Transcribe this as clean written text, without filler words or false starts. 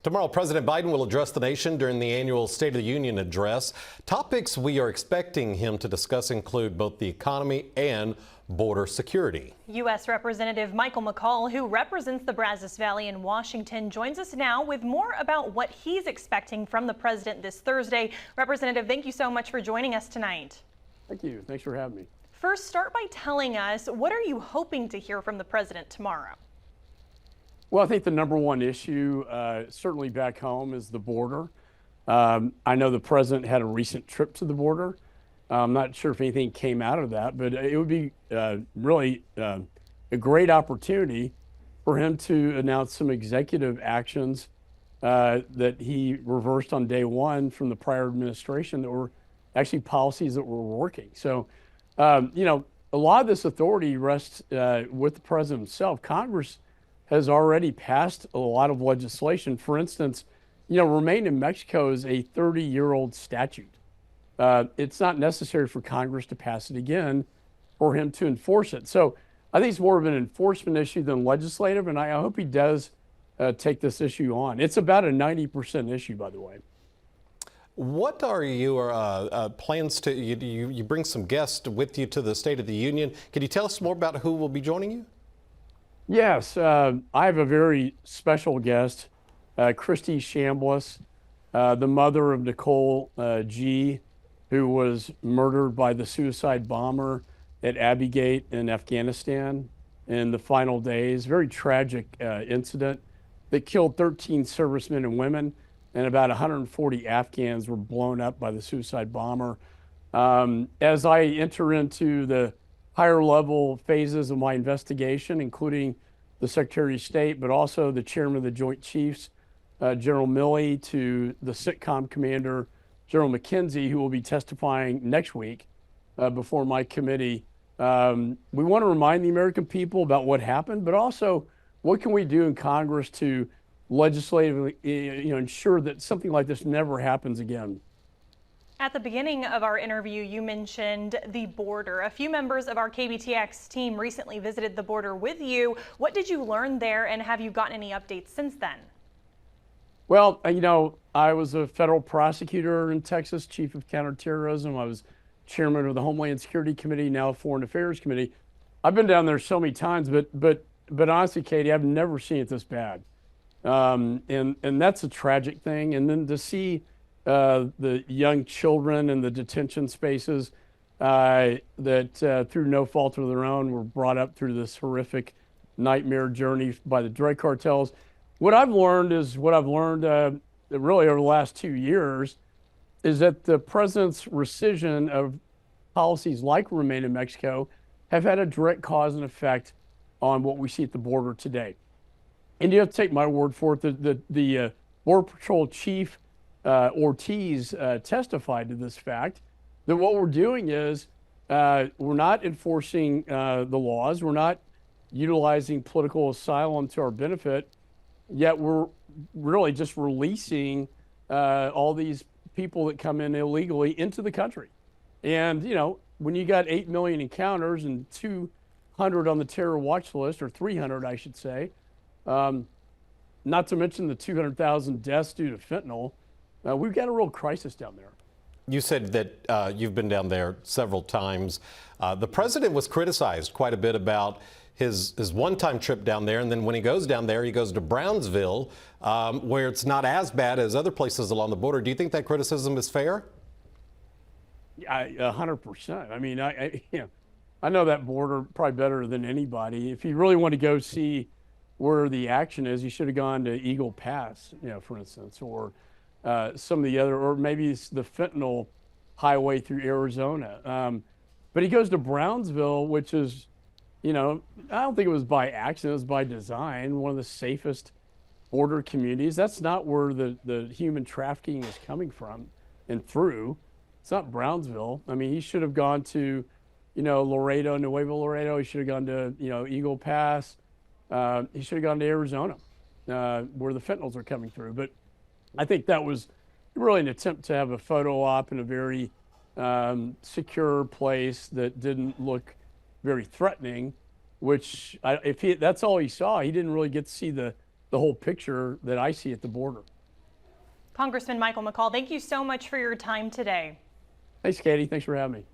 Tomorrow, President Biden will address the nation during the annual State of the Union address. Topics we are expecting him to discuss include both the economy and border security. U.S. Representative McCaul, who represents the Brazos Valley in Washington, joins us now with more about what he's expecting from the president this Thursday. Representative, thank you so much for joining us tonight. Thank you. Thanks for having me. First, start by telling us, what are you hoping to hear from the president tomorrow? Well, I think the number one issue, certainly back home, is the border. I know the president had a recent trip to the border. I'm not sure if anything came out of that, but it would be really a great opportunity for him to announce some executive actions that he reversed on day one from the prior administration that were actually policies that were working. So, a lot of this authority rests with the president himself. Congress has already passed a lot of legislation. For instance, Remain in Mexico is a 30-year-old statute. It's not necessary for Congress to pass it again for him to enforce it. So I think it's more of an enforcement issue than legislative, and I hope he does take this issue on. It's about a 90% issue, by the way. What are your plans to, you bring some guests with you to the State of the Union. Can you tell us more about who will be joining you? Yes, I have a very special guest, Christy Chambliss, the mother of McCaul G, who was murdered by the suicide bomber at Abbey Gate in Afghanistan in the final days. Very tragic incident that killed 13 servicemen and women, and about 140 Afghans were blown up by the suicide bomber. As I enter into the higher level phases of my investigation, including the Secretary of State, but also the Chairman of the Joint Chiefs, General Milley, to the SITCOM Commander, General McKenzie, who will be testifying next week before my committee. We want to remind the American people about what happened, but also what can we do in Congress to legislatively ensure that something like this never happens again. At the beginning of our interview, you mentioned the border. A few members of our KBTX team recently visited the border with you. What did you learn there, and have you gotten any updates since then? Well, I was a federal prosecutor in Texas, chief of counterterrorism. I was chairman of the Homeland Security Committee, now Foreign Affairs Committee. I've been down there so many times, but honestly, Katie, I've never seen it this bad. And that's a tragic thing. And then to see the young children in the detention spaces that through no fault of their own were brought up through this horrific nightmare journey by the drug cartels. What I've learned really over the last 2 years is that the president's rescission of policies like Remain in Mexico have had a direct cause and effect on what we see at the border today. And you have to take my word for it. The Border Patrol chief Ortiz testified to this fact, that what we're doing is we're not enforcing the laws, we're not utilizing political asylum to our benefit, yet we're really just releasing all these people that come in illegally into the country. And, when you got 8 million encounters and 200 on the terror watch list, or 300, I should say, not to mention the 200,000 deaths due to fentanyl, we've got a real crisis down there. You said that you've been down there several times. The president was criticized quite a bit about his one-time trip down there, and then when he goes down there, he goes to Brownsville, where it's not as bad as other places along the border. Do you think that criticism is fair? 100%. I mean, I know that border probably better than anybody. If you really want to go see where the action is, you should have gone to Eagle Pass, for instance, or some of the other, or maybe it's the fentanyl highway through Arizona. But he goes to Brownsville, which is, I don't think it was by accident, it was by design, one of the safest border communities. That's not where the human trafficking is coming from and through. It's not Brownsville. I mean, he should have gone to, Laredo, Nuevo Laredo. He should have gone to, Eagle Pass. He should have gone to Arizona, where the fentanyls are coming through. But I think that was really an attempt to have a photo op in a very secure place that didn't look very threatening, which that's all he saw. He didn't really get to see the the whole picture that I see at the border. Congressman Michael McCaul, thank you so much for your time today. Thanks, Katie. Thanks for having me.